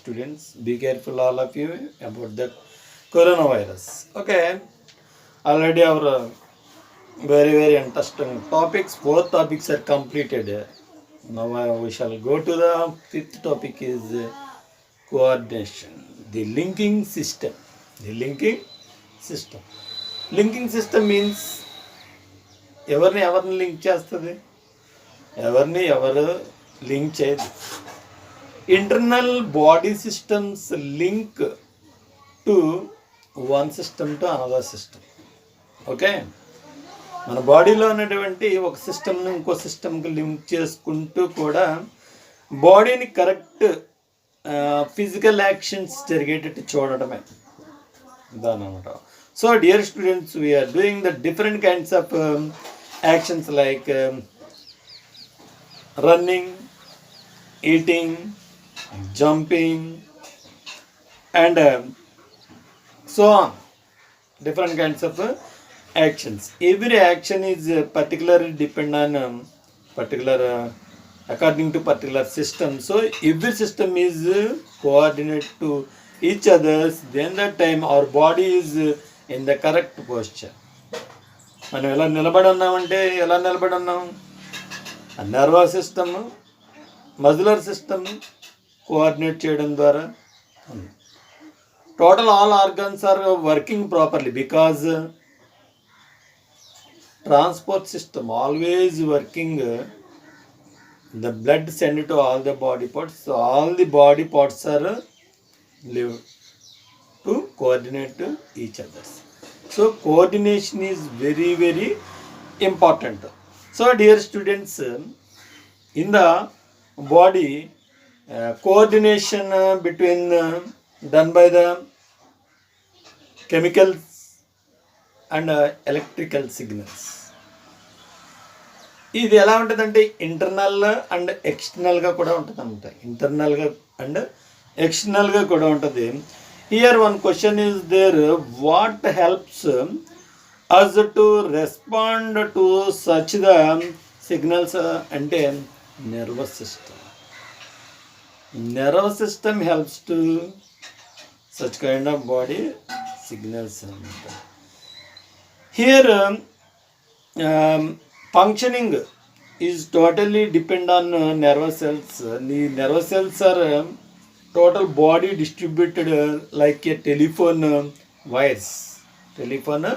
students. Be careful, all of you, about the coronavirus. Okay, already our very interesting topics. 4 topics are completed. Now we shall go to the 5th topic is coordination. The linking system. The linking system. Linking system means ఎవరిని link చేస్తుంది, ఎవరు link చేయదు. Internal body systems link to one system to another system. Okay, మన బాడీలో ఉన్నటువంటి ఒక సిస్టమ్ని ఇంకో సిస్టమ్కి లింక్ చేసుకుంటూ కూడా బాడీని కరెక్ట్ ఫిజికల్ యాక్షన్స్ జరిగేటట్టు చూడటమే దాని అనమాట. So dear students, we're doing the different kinds of actions like running, eating, jumping, and so on. Different kinds of actions. Every action is particularly depend on particular according to particular system. So every system is coordinate to each others. Then that time our body is in the correct posture. మనం ఎలా నిలబడి ఉన్నామంటే ఎలా నిలబడి ఉన్నాం, nervous system, muscular system coordinate చేయడం ద్వారా total all organs are working properly because transport system always working. The blood sent to all the body parts. So all the body parts are live to coordinate to each other. So coordination is very important. So dear students, in the body coordination between done by the chemicals and electrical signals. ఇది ఎలా ఉంటుందంటే internal and ఎక్స్టర్నల్గా కూడా ఉంటుంది అనమాట. ఇంటర్నల్గా and ఎక్స్టర్నల్గా కూడా ఉంటుంది. Here one question is there, what helps us to respond to such the signals అంటే nervous system. Nervous system helps to such kind of body signals. Here functioning is totally depend on nervous cells. The nervous cells are total body distributed like a telephone wires. Telephone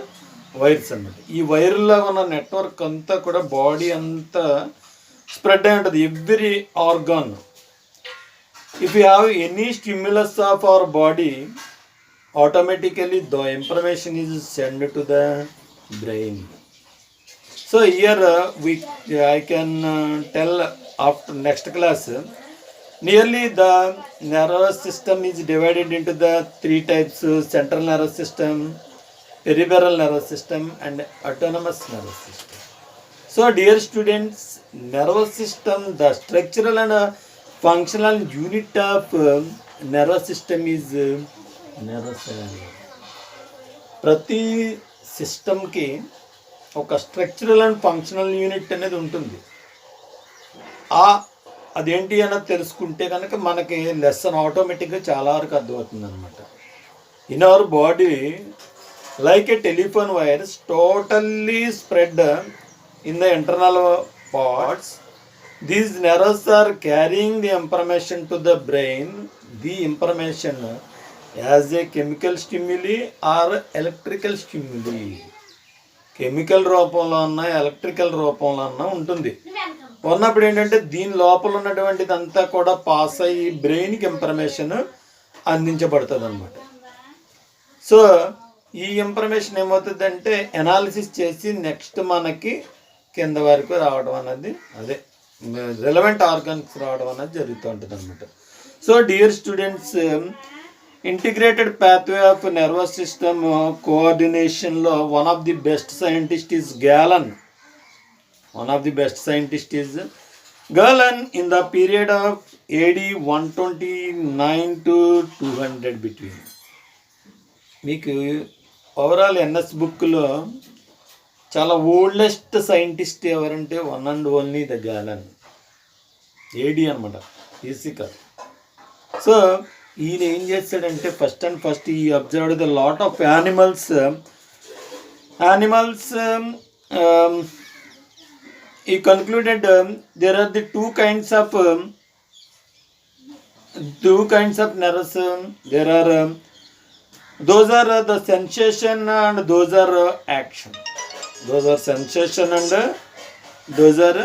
wires అన్నమాట. ఈ వైర్లో ఉన్న network అంతా కూడా body అంతా spread అయి ఉంటుంది, every organ. If you have any stimulus of our body, automatically the information is send to the brain. So here I can tell after next class. Nearly the nervous system is divided into the 3 types: central nervous system, peripheral nervous system and autonomous nervous system. So dear students, nervous system, the structural and functional unit of nervous system is nervous cell. ప్రతి సిస్టమ్కి ఒక structural and functional unit అనేది ఉంటుంది. అదేంటి అన్నది తెలుసుకుంటే కనుక మనకి లెసన్ ఆటోమేటిక్గా చాలా వరకు అర్థమవుతుంది అనమాట. In our body like A telephone wires totally spread in the internal parts. These nerves are carrying the information to the brain. The information as a chemical stimuli or electrical stimuli. Chemical రూపంలో ఉన్న electrical రూపంలో ఉన్న ఉంటుంది. ఉన్నప్పుడు ఏంటంటే దీని లోపల ఉన్నటువంటిది అంతా కూడా పాస్ అయ్యి బ్రెయిన్కి ఇన్ఫర్మేషన్ అందించబడుతుంది అనమాట. సో ఈ ఇన్ఫర్మేషన్ ఏమవుతుందంటే ఎనాలిసిస్ చేసి నెక్స్ట్ మనకి కింద వరకు రావడం అన్నది, అదే రిలవెంట్ ఆర్గన్స్ రావడం అన్నది జరుగుతూ ఉంటుంది అనమాట. So dear students, integrated pathway of nervous system కోఆర్డినేషన్లో one of the best scientist is Galen. in the period of AD 129 to 200 between. మీకు ఓవరాల్ ఎన్ఎస్ బుక్లో చాలా ఓల్డెస్ట్ సైంటిస్ట్ ఎవరంటే one and only the gallon. AD అనమాట, EC కాదు. So ఈయన ఏం చేస్తాడంటే ఫస్ట్ ఈ observed the lot of animals he concluded there are the two kinds of nerves. There are those are the sensation and those are action. Those are sensation and those are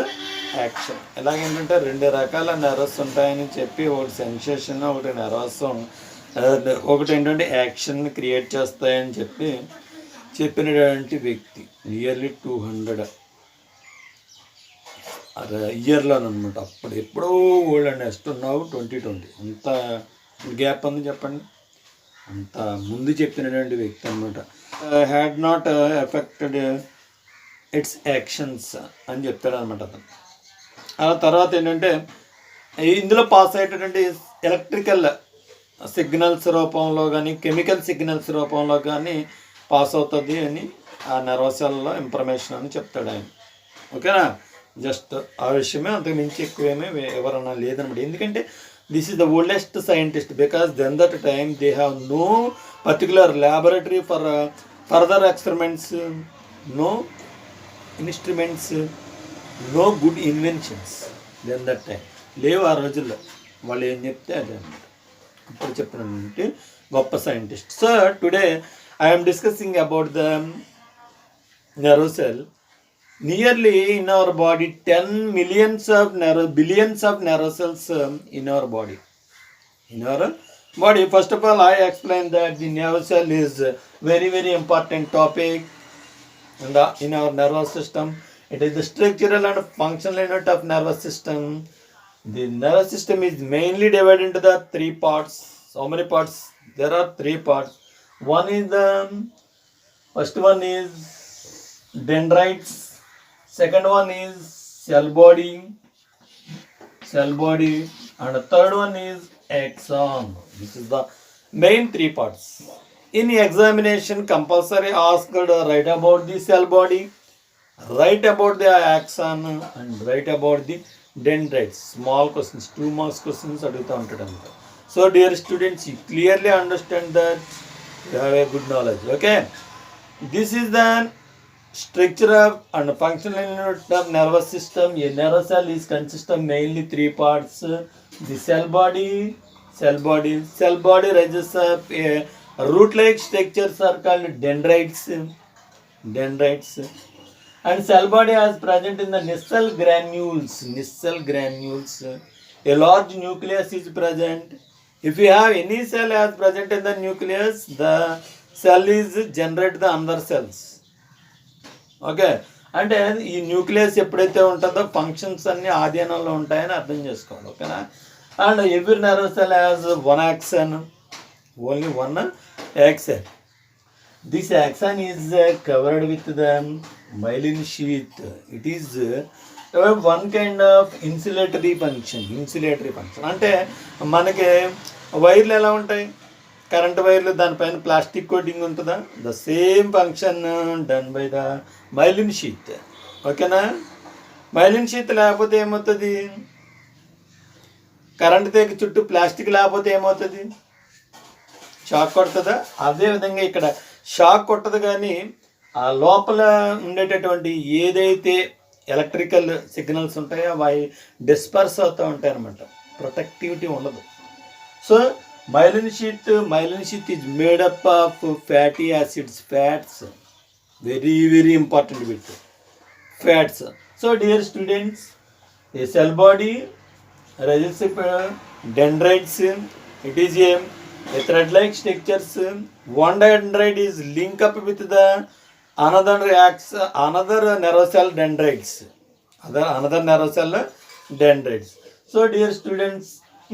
action. ఎలాగేంటంటే రెండు రకాల nervous ఉంటాయని చెప్పి ఒకటి sensation ఒకటి nervous ఒకటి ఏంటంటే action create చేస్తాయని చెప్పినటువంటి వ్యక్తి నియర్లీ 200 ఇయర్లోనమాట. అప్పుడు ఎప్పుడో ఓల్డ్ అండి. నెక్స్ట్ ఉన్నావు 2020 అంత గ్యాప్ ఉంది చెప్పండి. అంత ముందు చెప్పినటువంటి వ్యక్తి అనమాట. Had not affected it's actions అని చెప్తాడు అనమాట అతను. ఆ తర్వాత ఏంటంటే ఇందులో పాస్ అయ్యేటటువంటి ఎలక్ట్రికల్ సిగ్నల్స్ రూపంలో కానీ కెమికల్ సిగ్నల్స్ రూపంలో కానీ పాస్ అవుతుంది అని ఆ నెర్వసెల్లో ఇన్ఫర్మేషన్ అని చెప్తాడు ఆయన. ఓకేనా, జస్ట్ ఆ విషయమే, అంతకు మించి ఎక్కువేమీ ఎవరన్నా లేదనమాట. ఎందుకంటే this is the oldest scientist because then that time they have no particular laboratory for further experiments, no instruments, no good inventions. Then that time లేవు ఆ రోజుల్లో. వాళ్ళు ఏం చెప్తే అదే అనమాట. ఇప్పుడు చెప్పినటువంటి గొప్ప scientist. So today I'm discussing about the nerve cell. Nearly in our body 10 billions of nerve cells in our body. First of all, I explained that the nerve cell is very very important topic in our nervous system. It is the structural and functional unit of nervous system. The nervous system is mainly divided into the 3 parts. So many parts? There are 3 parts. First one is dendrites. Second one is cell body, and the third one is axon. This is the main 3 parts. In examination, compulsory asked write about the cell body, write about the axon, and write about the dendrites. Small questions, 2 marks questions aduguta untadannata. So dear students, you clearly understand that you have a good knowledge. Okay, this is the structure of and functional unit of nervous system. A nerve cell is consist of mainly 3 parts. The cell body rises up a root-like structures are called dendrites, and cell body is present in the nissal granules. A large nucleus is present. If you have any cell as present in the nucleus, the cell is generate the other cells. Okay, అంటే ఈ nucleus ఎప్పుడైతే ఉంటుందో functions అన్నీ ఆధీనంలో ఉంటాయని అర్థం చేసుకోవాలి. ఓకేనా. And every nerve cell has 1 axon, only 1 axon. This axon is covered with the myelin sheath. It is one kind of insulatory function. అంటే మనకి వైర్లు ఎలా ఉంటాయి, కరెంట్ వైర్లు, దానిపైన ప్లాస్టిక్ కోటింగ్ ఉంటుందా? The same function done by the myelin sheath. ఓకేనా. Myelin sheath లేకపోతే ఏమవుతుంది? కరెంట్ తీగ చుట్టూ ప్లాస్టిక్ లేకపోతే ఏమవుతుంది? షాక్ కొడుతుందా? అదేవిధంగా ఇక్కడ షాక్ కొట్టదు, కానీ ఆ లోపల ఉండేటటువంటి ఏదైతే ఎలక్ట్రికల్ సిగ్నల్స్ ఉంటాయో అవి డిస్పర్స్ అవుతూ ఉంటాయి అన్నమాట. ప్రొటెక్టివిటీ ఉండదు. So myelin sheath is made up of fatty acids, fats. Very very important bit, fats. So dear students, a cell body rises up dendrites. It is a thread like structures. One dendrite is linked up with the another nerve cell dendrites. Another nerve cell dendrites. So dear students,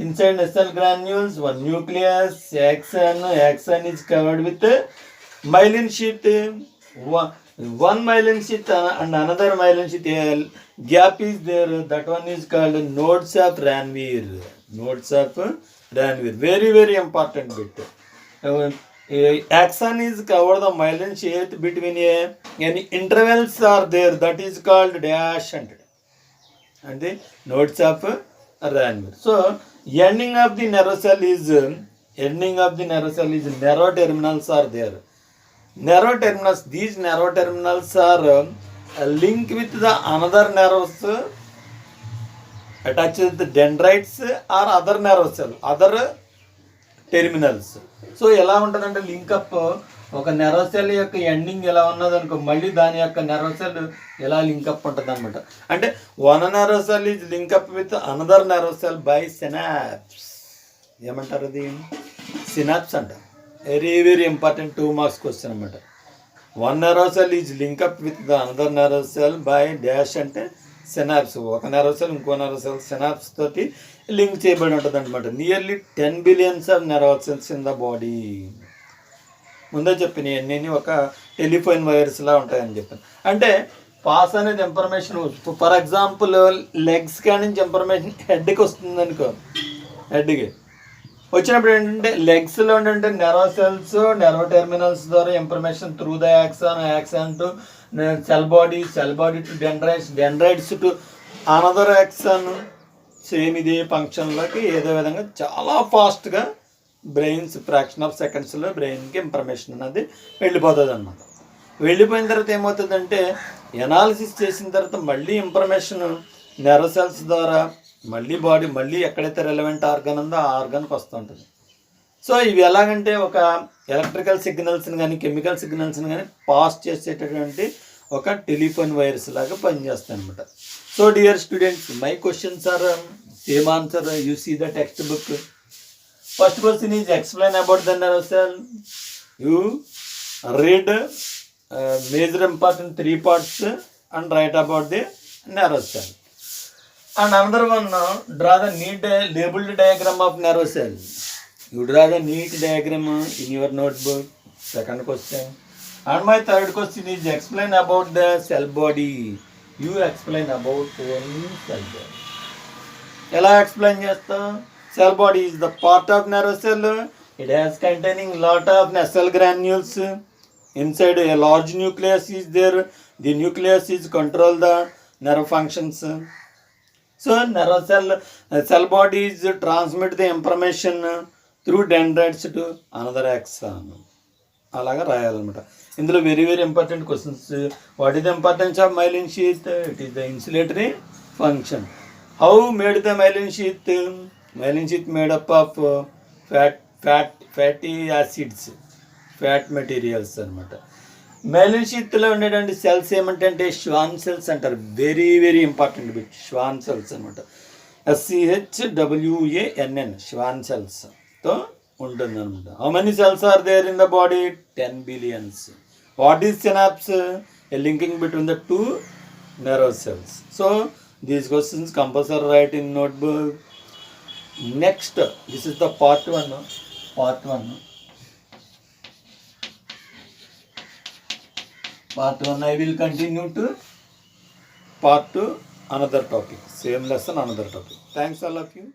inside the cell granules, 1 nucleus, axon is covered with myelin sheath. One myelin sheath and another myelin sheath gap is there. That one is called nodes of Ranvier. Very very important bit. Axon is covered the myelin sheath between any intervals are there. That is called dash and the nodes of Ranvier. So ending of the nerve cell is ending of the nerve cell is narrow terminals are there. Narrow terminals, these narrow terminals are linked with the another nerves attached with the dendrites or other nerve cell, other terminals. So ఎలా ఉంటుందంటే link up ఒక nerve cell యొక్క ending ఎలా ఉన్నదనుకో మళ్ళీ దాని యొక్క nerve cell ఎలా link up ఉంటుంది అనమాట. అంటే one nerve cell is link up with another nerve cell by synapse. ఏమంటారు అది? సినాప్స్ అంటారు. Very very important 2 marks question అనమాట. One nerve cell is link up with the another nerve cell by dash అంటే synapse. ఒక nerve cell ఇంకో nerve cell synapse తోటి link చేయబడి ఉంటుంది అనమాట. Nearly 10 billions of nerve cells in the body. ముందే చెప్పిన అన్నీ ఒక టెలిఫోన్ వైర్స్లా ఉంటాయని చెప్పాను. అంటే పాస్ అనేది ఇన్ఫర్మేషన్, ఫర్ ఎగ్జాంపుల్ లెగ్స్ కాడి నుంచి ఇన్ఫర్మేషన్ హెడ్కి వస్తుంది అనుకో. హెడ్కి వచ్చినప్పుడు ఏంటంటే లెగ్స్లో ఏంటంటే నెర్వ్ సెల్స్ నెర్వ్ టెర్మినల్స్ ద్వారా information through the axon to cell body to dendrites to another axon. Same ఇదే ఫంక్షన్లోకి ఏదో విధంగా చాలా ఫాస్ట్గా బ్రెయిన్స్ ఫ్రాక్షన్ ఆఫ్ సెకండ్స్లో బ్రెయిన్కి ఇన్ఫర్మేషన్ అనేది వెళ్ళిపోతుంది అన్నమాట. వెళ్ళిపోయిన తర్వాత ఏమవుతుందంటే ఎనాలిసిస్ చేసిన తర్వాత మళ్ళీ ఇన్ఫర్మేషన్ నెర్వ్ సెల్స్ ద్వారా మళ్ళీ బాడీ మళ్ళీ ఎక్కడైతే రెలవెంట్ ఆర్గన్ ఉందో ఆ ఆర్గన్కి వస్తూ ఉంటుంది. సో ఇవి ఎలాగంటే ఒక ఎలక్ట్రికల్ సిగ్నల్స్ని కానీ కెమికల్ సిగ్నల్స్ని కానీ పాస్ చేసేటటువంటి ఒక టెలిఫోన్ వైర్స్ లాగా పనిచేస్తాయి అనమాట. So dear students, my questions are same answer. You see the text book. First question is explain about the nerve cell. You read major important 3 parts and write about the nerve cell. And another one, draw the neat labeled diagram of nerve cell. You draw the neat diagram in your notebook. Second question. And my third question is explain about the cell body. You explain about one cell body. ఎలా explain చేస్తాం? Cell body is the part of nerve cell. It has containing lot of cell granules. Inside a large nucleus is there. The nucleus is control the nerve functions. So nerve cell body is transmit the information through dendrites to another axon. అలాగా రాయాలన్నమాట. ఇందులో very very important questions. What is the importance of myelin sheath? It is the insulatory function. How made the myelin sheath? Myelin sheath made up of fatty acids, fat materials అనమాట. Myelin షీత్లో ఉండేటువంటి cells ఏమంటే Schwann cells అంటారు. Very very important bit. Schwann cells అనమాట. SCHWANN Schwann సెల్స్తో ఉంటుంది అనమాట. How many cells are there in the body? 10 billions. What is synapse? A linking between the 2 nerve cells. So these questions compulsory write in notebook. Next, this is the part 1. Part 1 I will continue to part 2 another topic. Same lesson, another topic. Thanks all of you.